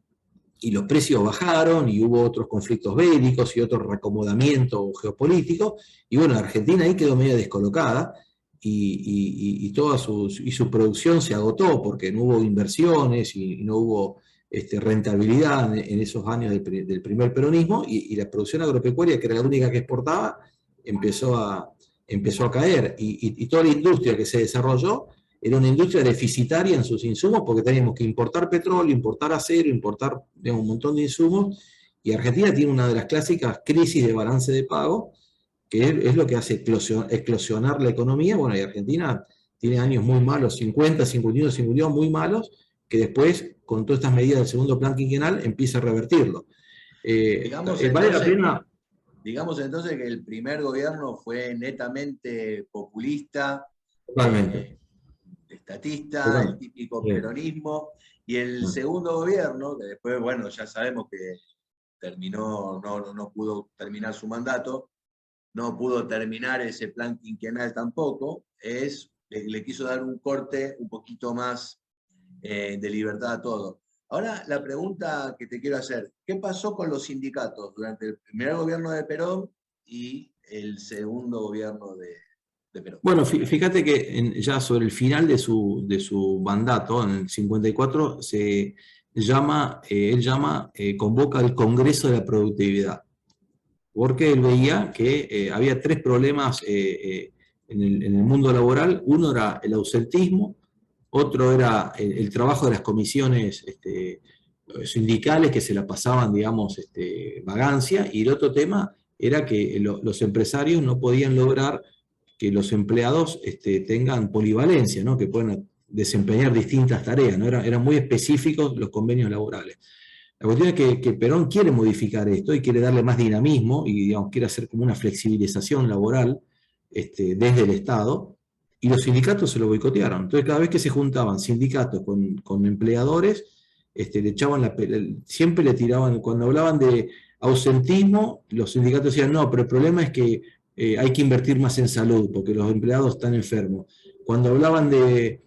y los precios bajaron y hubo otros conflictos bélicos y otro reacomodamiento geopolítico, y bueno, Argentina ahí quedó medio descolocada y toda su producción se agotó porque no hubo inversiones y no hubo rentabilidad en esos años del primer peronismo, y la producción agropecuaria, que era la única que exportaba, empezó a caer, y toda la industria que se desarrolló era una industria deficitaria en sus insumos porque teníamos que importar petróleo, importar acero, importar, digamos, un montón de insumos, y Argentina tiene una de las clásicas crisis de balance de pago, que es lo que hace eclosionar la economía. Bueno, y Argentina tiene años muy malos, 50, 51, 52, muy malos, que después, con todas estas medidas del segundo plan quinquenal, empieza a revertirlo. Vale la pena... Digamos entonces que el primer gobierno fue netamente populista, Totalmente. estatista, el típico peronismo, y el segundo gobierno, que después, bueno, ya sabemos que terminó, no pudo terminar su mandato, no pudo terminar ese plan quinquenal tampoco, le quiso dar un corte un poquito más de libertad a todo. Ahora, la pregunta que te quiero hacer, ¿qué pasó con los sindicatos durante el primer gobierno de Perón y el segundo gobierno de Perón? Bueno, fíjate que ya sobre el final de su mandato, en el 54, convoca el Congreso de la Productividad, porque él veía que había 3 problemas en el mundo laboral. Uno era el ausentismo, otro era el trabajo de las comisiones sindicales que se la pasaban, digamos, vagancia, y el otro tema era que los empresarios no podían lograr que los empleados tengan polivalencia, ¿no? Que puedan desempeñar distintas tareas, ¿no? Eran muy específicos los convenios laborales. La cuestión es que Perón quiere modificar esto y quiere darle más dinamismo y, digamos, quiere hacer como una flexibilización laboral desde el Estado, y los sindicatos se lo boicotearon. Entonces, cada vez que se juntaban sindicatos con empleadores, le echaban siempre le tiraban, cuando hablaban de ausentismo, los sindicatos decían, no, pero el problema es que hay que invertir más en salud, porque los empleados están enfermos. Cuando hablaban de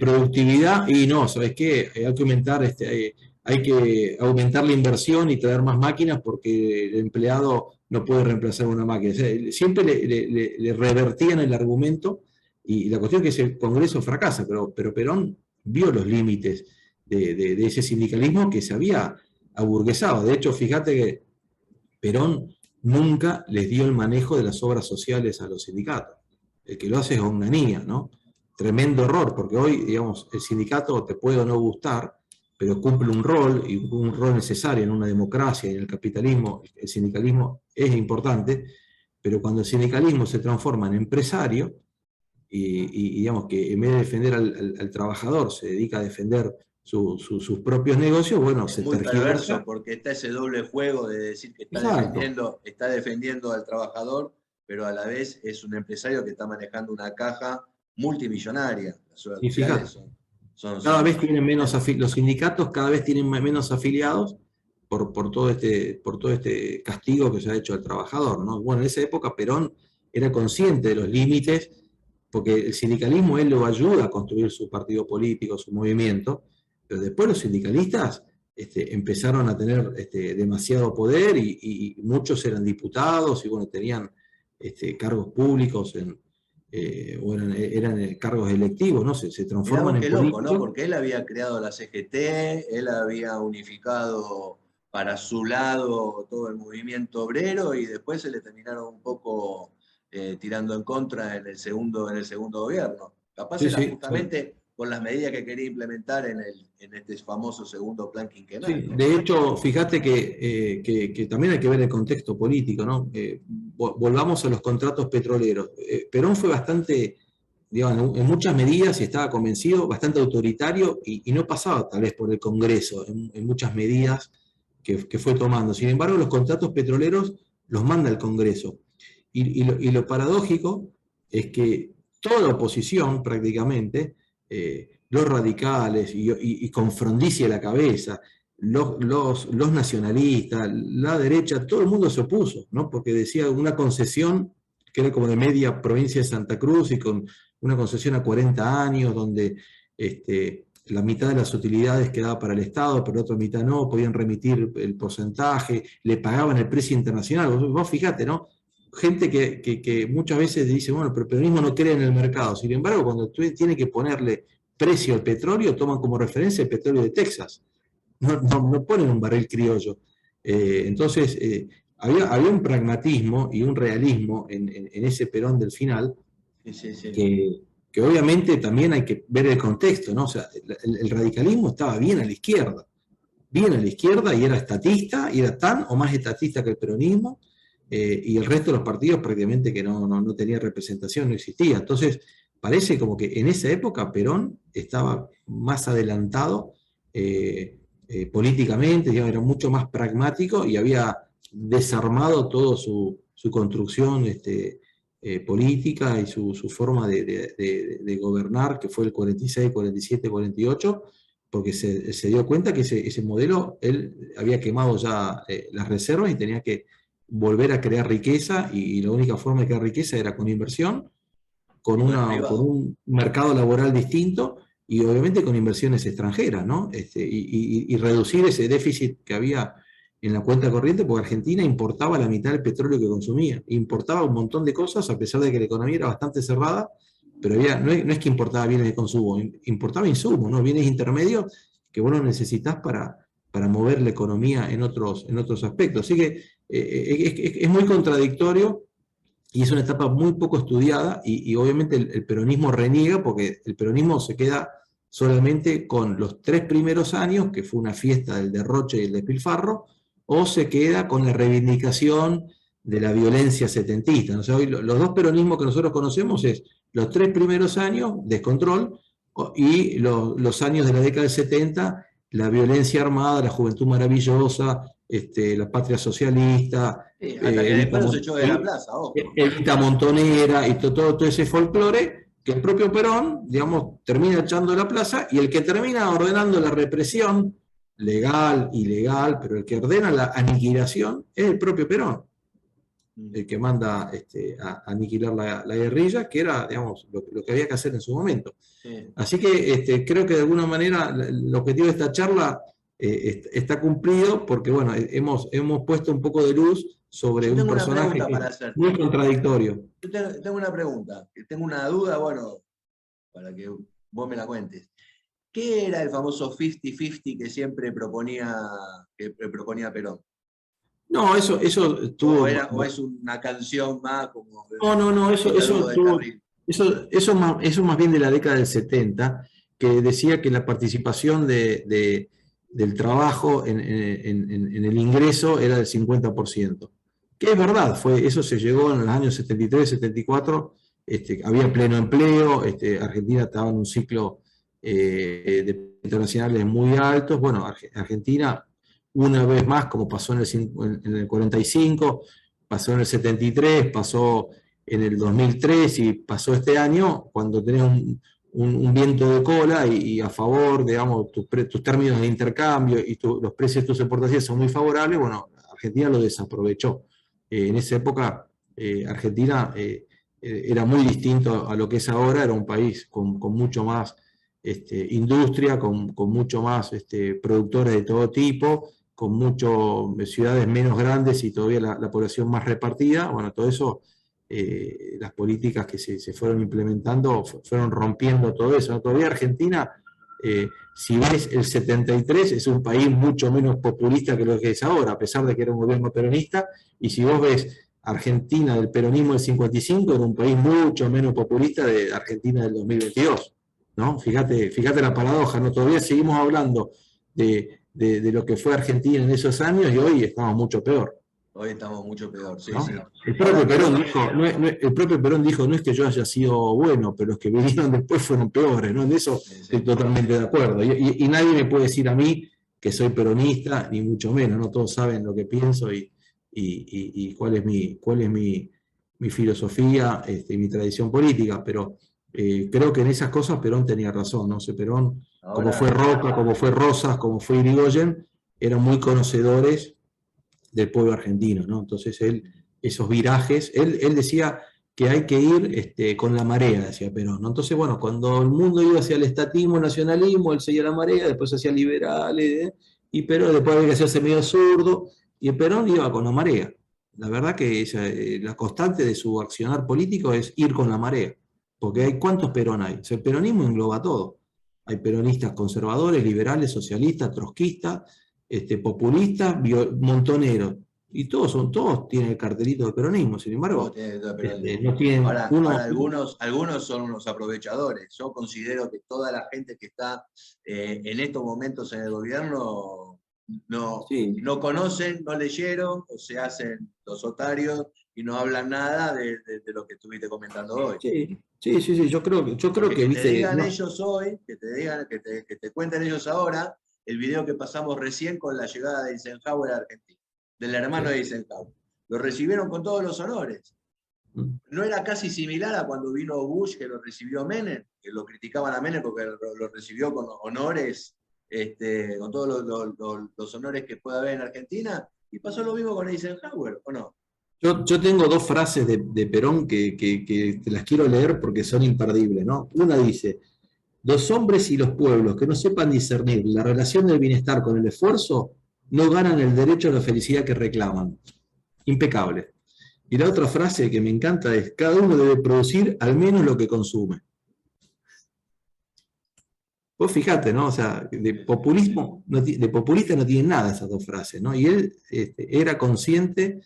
productividad, y no, ¿sabes qué? Hay que aumentar la inversión y traer más máquinas porque el empleado no puede reemplazar una máquina. O sea, siempre le revertían el argumento, y la cuestión es que ese Congreso fracasa, pero Perón vio los límites de ese sindicalismo que se había aburguesado. De hecho, fíjate que Perón nunca les dio el manejo de las obras sociales a los sindicatos. El que lo hace es Onganía, ¿no? Tremendo error, porque hoy, digamos, el sindicato te puede o no gustar, pero cumple un rol, y un rol necesario en una democracia y en el capitalismo. El sindicalismo es importante, pero cuando el sindicalismo se transforma en empresario, y digamos que en vez de defender al trabajador se dedica a defender sus propios negocios, bueno, es se muy tergiversa. perverso, porque está ese doble juego de decir que está defendiendo al trabajador, pero a la vez es un empresario que está manejando una caja multimillonaria. Y fíjate, cada vez tienen menos los sindicatos cada vez tienen menos afiliados por todo este castigo que se ha hecho al trabajador, ¿no? Bueno, en esa época Perón era consciente de los límites, porque el sindicalismo él lo ayuda a construir su partido político, su movimiento, pero después los sindicalistas empezaron a tener demasiado poder, y muchos eran diputados y, bueno, tenían cargos públicos o eran cargos electivos, ¿no? Se transforman en políticos. ¿No? Porque él había creado la CGT, él había unificado para su lado todo el movimiento obrero y después se le terminaron un poco tirando en contra en el segundo gobierno. Capaz era justamente por las medidas que quería implementar en este famoso segundo plan quinquenal. Sí, de hecho, fíjate que también hay que ver el contexto político, ¿no? Volvamos a los contratos petroleros. Perón fue bastante, digamos, en muchas medidas, y estaba convencido, bastante autoritario y no pasaba tal vez por el Congreso en muchas medidas que fue tomando. Sin embargo, los contratos petroleros los manda el Congreso. Y lo paradójico es que toda la oposición prácticamente, los radicales y con Frondizi a la cabeza, los nacionalistas, la derecha, todo el mundo se opuso, ¿no? Porque decía una concesión que era como de media provincia de Santa Cruz y con una concesión a 40 años donde la mitad de las utilidades quedaba para el Estado, pero la otra mitad no, podían remitir el porcentaje, le pagaban el precio internacional. Vos fíjate, ¿no? Gente que muchas veces dice, bueno, pero el peronismo no cree en el mercado. Sin embargo, cuando tú tienes que ponerle precio al petróleo, toman como referencia el petróleo de Texas. No ponen un barril criollo. Entonces, había un pragmatismo y un realismo en ese Perón del final, que obviamente también hay que ver el contexto, ¿no? O sea, el radicalismo estaba bien a la izquierda y era estatista, y era tan o más estatista que el peronismo, y el resto de los partidos prácticamente que no tenía representación, no existía. Entonces, parece como que en esa época Perón estaba más adelantado políticamente, digamos, era mucho más pragmático y había desarmado toda su construcción política y su forma de gobernar, que fue el 46, 47, 48, porque se dio cuenta que ese modelo, él había quemado ya las reservas y tenía que volver a crear riqueza, y la única forma de crear riqueza era con inversión, con un mercado laboral distinto y obviamente con inversiones extranjeras, ¿no? Y reducir ese déficit que había en la cuenta corriente, porque Argentina importaba la mitad del petróleo que consumía, importaba un montón de cosas, a pesar de que la economía era bastante cerrada, pero no es que importaba bienes de consumo, importaba insumos, ¿no? Bienes intermedios que vos no necesitas para mover la economía en otros aspectos. Así que es muy contradictorio y es una etapa muy poco estudiada, y obviamente el peronismo reniega, porque el peronismo se queda solamente con los 3 primeros años, que fue una fiesta del derroche y el despilfarro, o se queda con la reivindicación de la violencia setentista. O sea, hoy los dos peronismos que nosotros conocemos es los 3 primeros años, descontrol, y los años de la década del 70, la violencia armada, la juventud maravillosa, la patria socialista, hasta que después se echó de la plaza, ojo. Evita Montonera y todo ese folclore, que el propio Perón, digamos, termina echando de la plaza, y el que termina ordenando la represión, legal, ilegal, pero el que ordena la aniquilación es el propio Perón, el que manda a aniquilar la guerrilla, que era, digamos, lo que había que hacer en su momento. Sí. Así que creo que de alguna manera el objetivo de esta charla está cumplido, porque bueno, hemos puesto un poco de luz sobre un personaje muy contradictorio. Yo tengo una pregunta, tengo una duda, bueno, para que vos me la cuentes. ¿Qué era el famoso 50-50 que siempre proponía Perón? No, eso tuvo... ¿O es una canción más como... No, eso más bien de la década del 70, que decía que la participación del trabajo en el ingreso era del 50%. Que es verdad, eso se llegó en los años 73, 74, había pleno empleo, Argentina estaba en un ciclo de internacionales muy altos. Bueno, Argentina, una vez más, como pasó en el 45, pasó en el 73, pasó en el 2003 y pasó este año, cuando tenés un viento de cola y a favor, digamos, tus términos de intercambio y los precios de tus exportaciones son muy favorables, bueno, Argentina lo desaprovechó. En esa época, Argentina era muy distinto a lo que es ahora, era un país con mucho más industria, con mucho más productores de todo tipo, con ciudades menos grandes y todavía la población más repartida. Bueno, todo eso, las políticas que se fueron implementando fueron rompiendo todo eso, ¿no? Todavía Argentina Si ves el 73 es un país mucho menos populista que lo que es ahora, a pesar de que era un gobierno peronista, y si vos ves Argentina del peronismo del 55, era un país mucho menos populista de Argentina del 2022, ¿no? Fíjate la paradoja, ¿no? Todavía seguimos hablando de lo que fue Argentina en esos años y hoy estamos mucho peor. Hoy estamos mucho peor, sí, ¿No? sí. El propio Perón dijo, no es que yo haya sido bueno, pero los que vinieron después fueron peores, ¿no? En eso estoy totalmente de acuerdo. Y nadie me puede decir a mí que soy peronista, ni mucho menos, ¿no? Todos saben lo que pienso y cuál es mi filosofía, mi tradición política, pero creo que en esas cosas Perón tenía razón, ¿no? Perón, como fue Roca, como fue Rosas, como fue Irigoyen, eran muy conocedores del pueblo argentino, ¿no? Entonces esos virajes, él decía que hay que ir con la marea, decía Perón, ¿no? Entonces, bueno, cuando el mundo iba hacia el estatismo, nacionalismo, él seguía la marea, después hacia liberales, y Perón después había que hacerse medio zurdo, y Perón iba con la marea. La verdad que la constante de su accionar político es ir con la marea, porque ¿cuántos Perón hay? O sea, el peronismo engloba todo. Hay peronistas conservadores, liberales, socialistas, trotskistas, populistas, montoneros, y todos tienen el cartelito de peronismo, sin embargo, no tienen ahora, algunos son unos aprovechadores. Yo considero que toda la gente que está en estos momentos en el gobierno no conocen, no leyeron, o se hacen los otarios y no hablan nada de lo que estuviste comentando hoy. Sí, yo creo que te digan ellos hoy, que te cuenten ellos ahora, el video que pasamos recién con la llegada de Eisenhower a Argentina, del hermano de Eisenhower. Lo recibieron con todos los honores. ¿No era casi similar a cuando vino Bush, que lo recibió Menem? Que lo criticaban a Menem porque lo recibió con honores, con todos los honores que puede haber en Argentina, y pasó lo mismo con Eisenhower, ¿o no? Yo tengo dos frases de Perón que te las quiero leer porque son imperdibles, ¿no? Una dice: los hombres y los pueblos que no sepan discernir la relación del bienestar con el esfuerzo no ganan el derecho a la felicidad que reclaman. Impecable. Y la otra frase que me encanta es: cada uno debe producir al menos lo que consume. Vos fijate, ¿no? O sea, de populista no tiene nada esas dos frases, ¿no? Y él era consciente,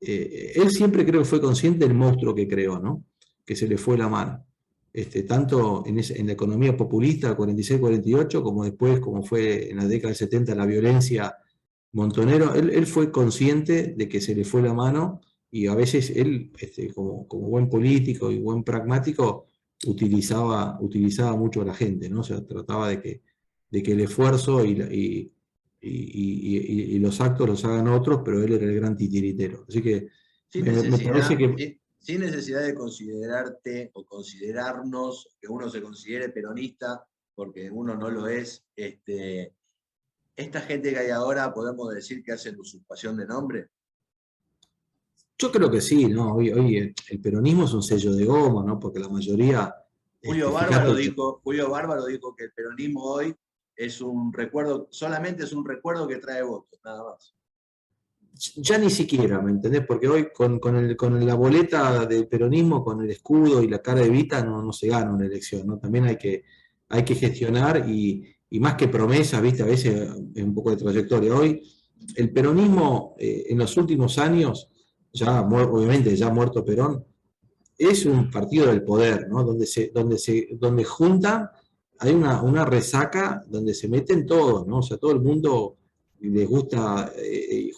él siempre creo que fue consciente del monstruo que creó, ¿no? Que se le fue la mano. Tanto en la economía populista 46-48, como después, como fue en la década del 70, la violencia montonero, él fue consciente de que se le fue la mano, y a veces él, como buen político y buen pragmático, utilizaba mucho a la gente, ¿no? O sea, trataba de que el esfuerzo y los actos los hagan otros, pero él era el gran titiritero. Así que me parece que... Sin necesidad de considerarte o considerarnos, que uno se considere peronista, porque uno no lo es, esta gente que hay ahora, ¿podemos decir que hacen usurpación de nombre? Yo creo que sí, ¿no? Hoy el peronismo es un sello de goma, ¿no? Porque la mayoría... Julio Bárbaro dijo que el peronismo hoy es un recuerdo, solamente es un recuerdo que trae votos, nada más. Ya ni siquiera, ¿me entendés? Porque hoy con la boleta del peronismo, con el escudo y la cara de Evita, no se gana una elección, ¿no? También hay que gestionar y más que promesas, ¿viste? A veces es un poco de trayectoria. Hoy el peronismo en los últimos años, obviamente ya muerto Perón, es un partido del poder, ¿no? Donde juntan, hay una resaca donde se meten todos, ¿no? O sea, todo el mundo les gusta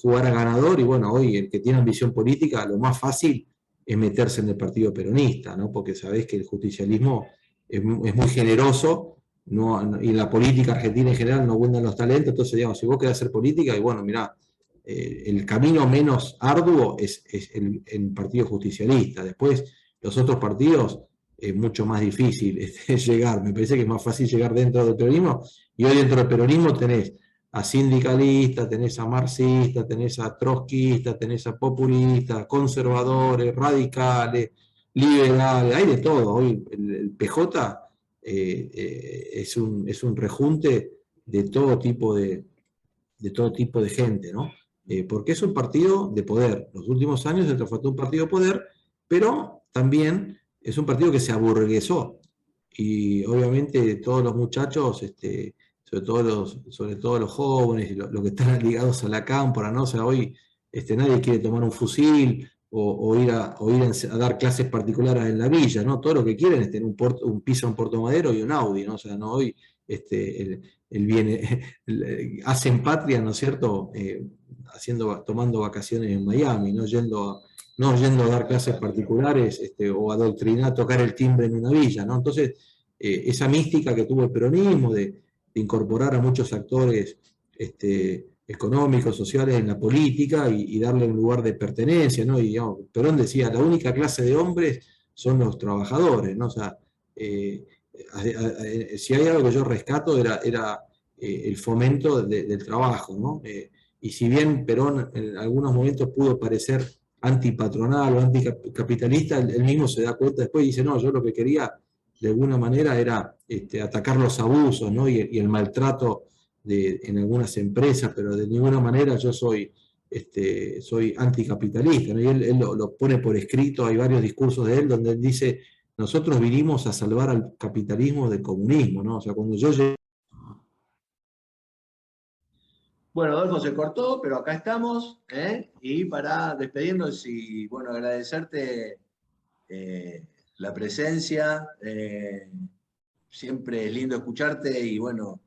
jugar a ganador, y bueno, hoy el que tiene ambición política, lo más fácil es meterse en el partido peronista, ¿no? Porque sabés que el justicialismo es muy generoso, y en la política argentina en general no abundan los talentos. Entonces, digamos, si vos querés hacer política, y bueno, mirá, el camino menos arduo es el partido justicialista. Después, los otros partidos es mucho más difícil llegar. Me parece que es más fácil llegar dentro del peronismo, y hoy dentro del peronismo tenés a sindicalistas, tenés a marxistas, tenés a trotskistas, tenés a populistas, conservadores, radicales, liberales, hay de todo. Hoy el PJ es un rejunte de todo tipo de gente, ¿no? Porque es un partido de poder. Los últimos años se transformó en un partido de poder, pero también es un partido que se aburguesó. y obviamente todos los muchachos, sobre todo los jóvenes, y los que están ligados a la cámpora, ¿no? O sea, hoy nadie quiere tomar un fusil o ir a dar clases particulares en la villa, ¿no? Todo lo que quieren es tener un piso en Puerto Madero y un Audi, ¿no? O sea, no hoy hacen patria, ¿no es cierto? Tomando vacaciones en Miami, no yendo a dar clases particulares o a adoctrinar, tocar el timbre en una villa, ¿no? Entonces, esa mística que tuvo el peronismo de incorporar a muchos actores económicos, sociales en la política y darle un lugar de pertenencia, ¿no? Y digamos, Perón decía, la única clase de hombres son los trabajadores, ¿no? O sea, si hay algo que yo rescato era el fomento del trabajo, ¿no? Y si bien Perón en algunos momentos pudo parecer antipatronal o anticapitalista, él mismo se da cuenta después y dice, no, yo lo que quería de alguna manera era atacar los abusos, ¿no? y el maltrato en algunas empresas, pero de ninguna manera yo soy anticapitalista, ¿no? Y él lo pone por escrito, hay varios discursos de él donde él dice, nosotros vinimos a salvar al capitalismo del comunismo, ¿no? O sea, cuando yo llegué... Bueno, Adolfo se cortó, pero acá estamos, y para despedirnos y, bueno, agradecerte la presencia, siempre es lindo escucharte y, bueno,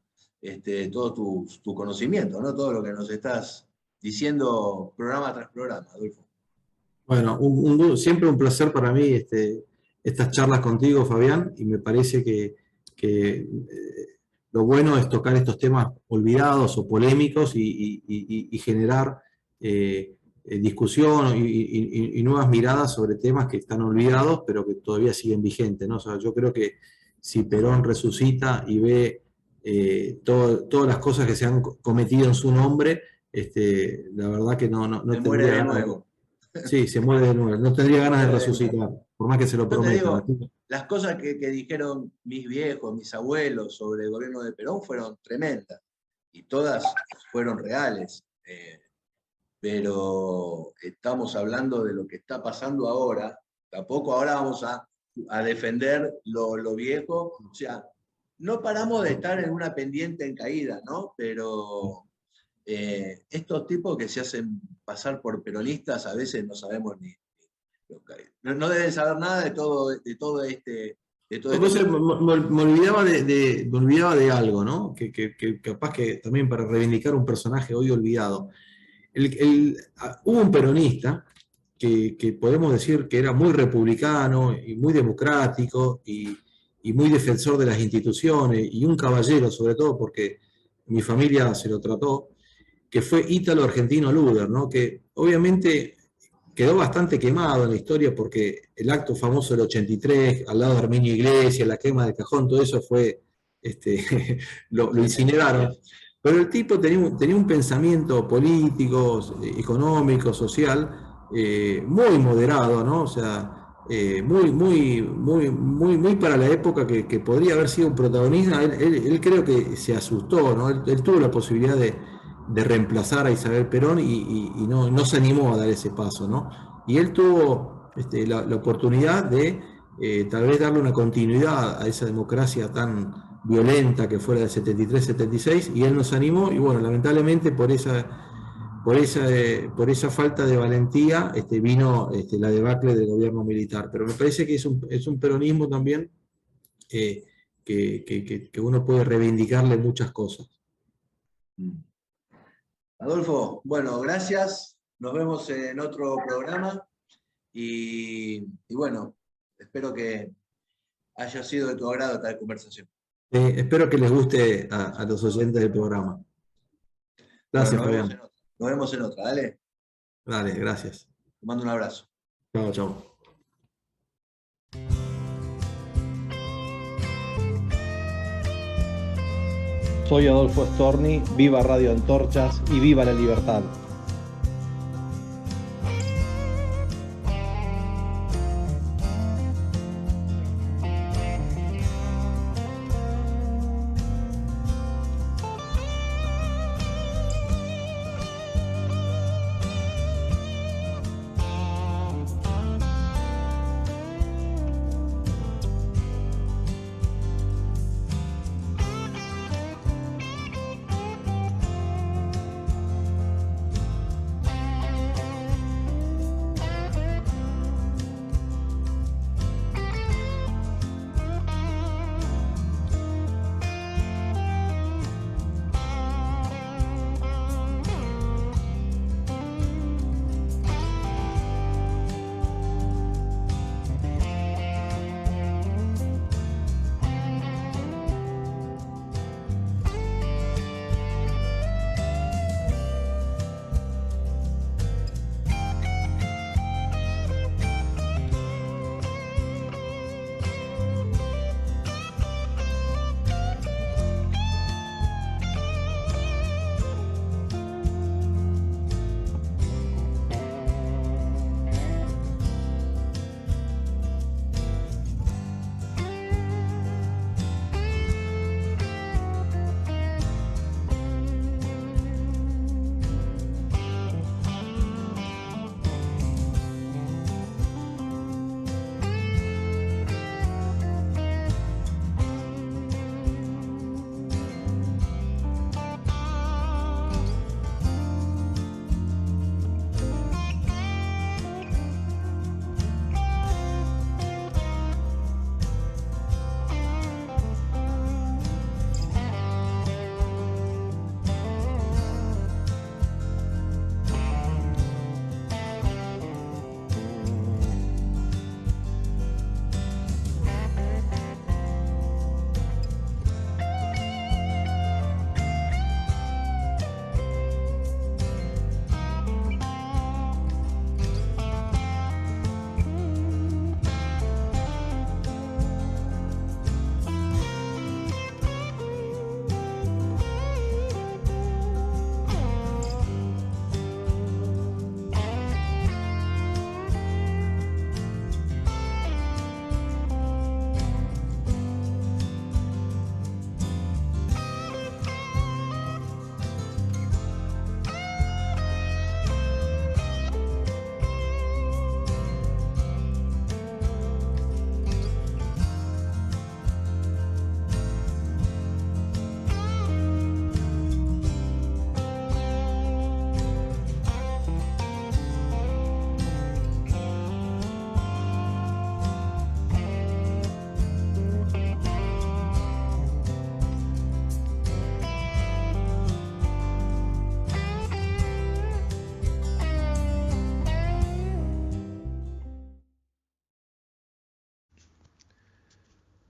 todo tu conocimiento, ¿no? Todo lo que nos estás diciendo programa tras programa, Adolfo. Bueno, siempre un placer para mí estas charlas contigo, Fabián, y me parece que lo bueno es tocar estos temas olvidados o polémicos y generar discusión y nuevas miradas sobre temas que están olvidados, pero que todavía siguen vigentes, ¿no? O sea, yo creo que si Perón resucita y ve todas las cosas que se han cometido en su nombre, la verdad que no se muere de nuevo. Sí, se muere de nuevo. No tendría ganas de resucitar, por más que se lo prometa. Las cosas que dijeron mis viejos, mis abuelos sobre el gobierno de Perón fueron tremendas y todas fueron reales. Pero estamos hablando de lo que está pasando ahora. Tampoco ahora vamos a defender lo viejo. O sea, no paramos de estar en una pendiente en caída, ¿no? Pero estos tipos que se hacen pasar por peronistas a veces no sabemos ni no deben saber nada de todo este. Entonces, me olvidaba de algo, ¿no? Que capaz que también para reivindicar un personaje hoy olvidado. Hubo un peronista que podemos decir que era muy republicano y muy democrático y muy defensor de las instituciones y un caballero, sobre todo porque mi familia se lo trató, que fue Ítalo Argentino Luder, ¿no? Que obviamente quedó bastante quemado en la historia porque el acto famoso del 83, al lado de Arminio Iglesias, la quema del cajón, todo eso fue, lo incineraron. Pero el tipo tenía un pensamiento político, económico, social, muy moderado, ¿no? O sea, muy para la época que podría haber sido un protagonista. Él creo que se asustó, ¿no? Él tuvo la posibilidad de reemplazar a Isabel Perón y no se animó a dar ese paso, ¿no? Y él tuvo la oportunidad de tal vez darle una continuidad a esa democracia tan violenta que fue la del 73-76, y él nos animó, y bueno, lamentablemente por esa falta de valentía vino la debacle del gobierno militar. Pero me parece que es un peronismo también que uno puede reivindicarle muchas cosas. Adolfo, bueno, gracias. Nos vemos en otro programa y bueno, espero que haya sido de tu agrado esta conversación. Espero que les guste a los oyentes del programa. Gracias, bueno, Fabián. Nos vemos en otra, dale. Dale, gracias. Te mando un abrazo. Chao, chao. Soy Adolfo Storni, viva Radio Antorchas y viva la libertad.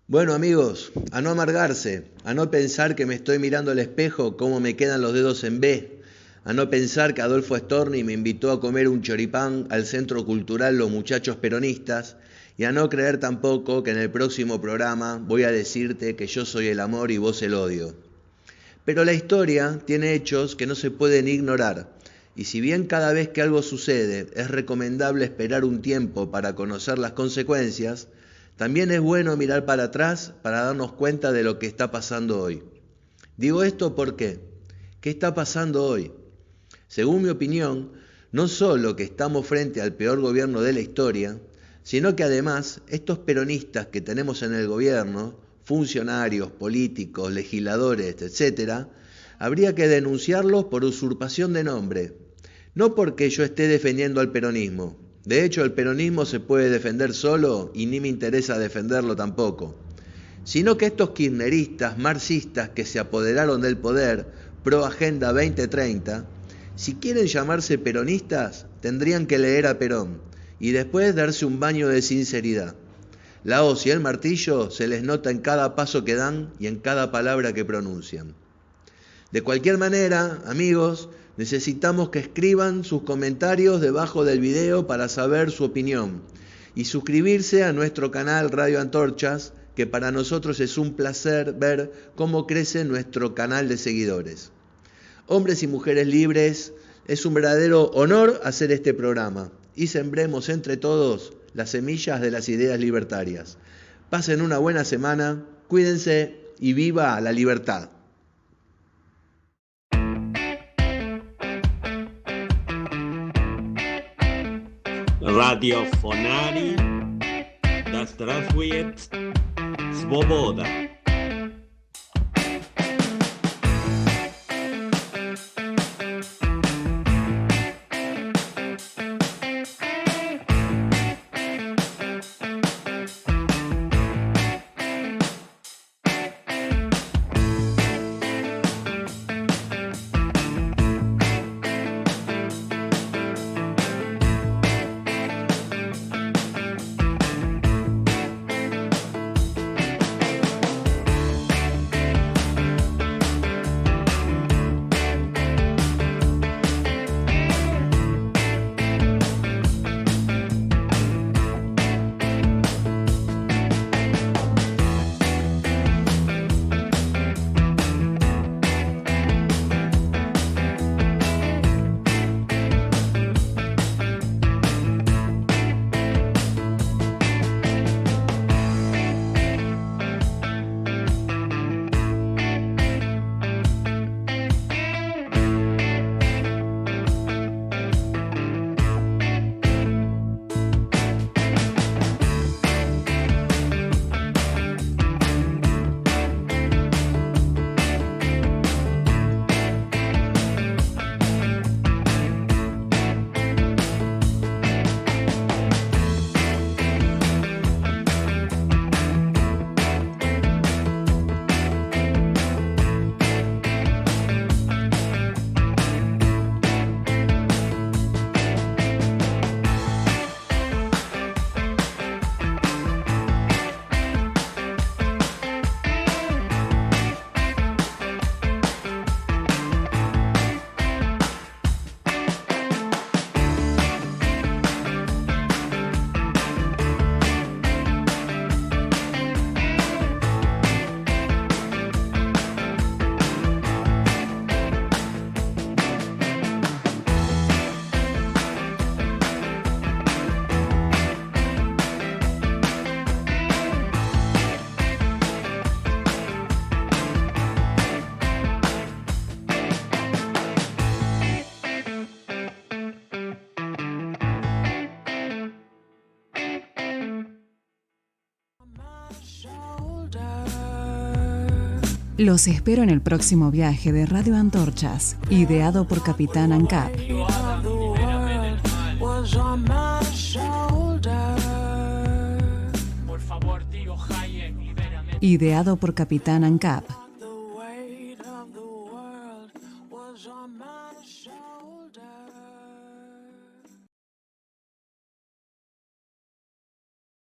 Bueno amigos, a no amargarse, a no pensar que me estoy mirando al espejo cómo me quedan los dedos en B, a no pensar que Adolfo Storni me invitó a comer un choripán al Centro Cultural Los Muchachos Peronistas, y a no creer tampoco que en el próximo programa voy a decirte que yo soy el amor y vos el odio. Pero la historia tiene hechos que no se pueden ignorar, y si bien cada vez que algo sucede es recomendable esperar un tiempo para conocer las consecuencias, también es bueno mirar para atrás para darnos cuenta de lo que está pasando hoy. Digo esto porque, ¿qué está pasando hoy? Según mi opinión, no solo que estamos frente al peor gobierno de la historia, sino que además estos peronistas que tenemos en el gobierno, funcionarios, políticos, legisladores, etc., habría que denunciarlos por usurpación de nombre. No porque yo esté defendiendo al peronismo. De hecho, el peronismo se puede defender solo y ni me interesa defenderlo tampoco. Sino que estos kirchneristas, marxistas que se apoderaron del poder, pro Agenda 2030, si quieren llamarse peronistas, tendrían que leer a Perón y después darse un baño de sinceridad. La hoz y el martillo se les nota en cada paso que dan y en cada palabra que pronuncian. De cualquier manera, amigos, necesitamos que escriban sus comentarios debajo del video para saber su opinión y suscribirse a nuestro canal Radio Antorchas, que para nosotros es un placer ver cómo crece nuestro canal de seguidores. Hombres y mujeres libres, es un verdadero honor hacer este programa y sembremos entre todos las semillas de las ideas libertarias. Pasen una buena semana, cuídense y viva la libertad. Radio Fonari, das Straswiec, Svoboda. Los espero en el próximo viaje de Radio Antorchas, ideado por Capitán ANCAP. Por favor, tío Hayek, libérame. Ideado por Capitán ANCAP.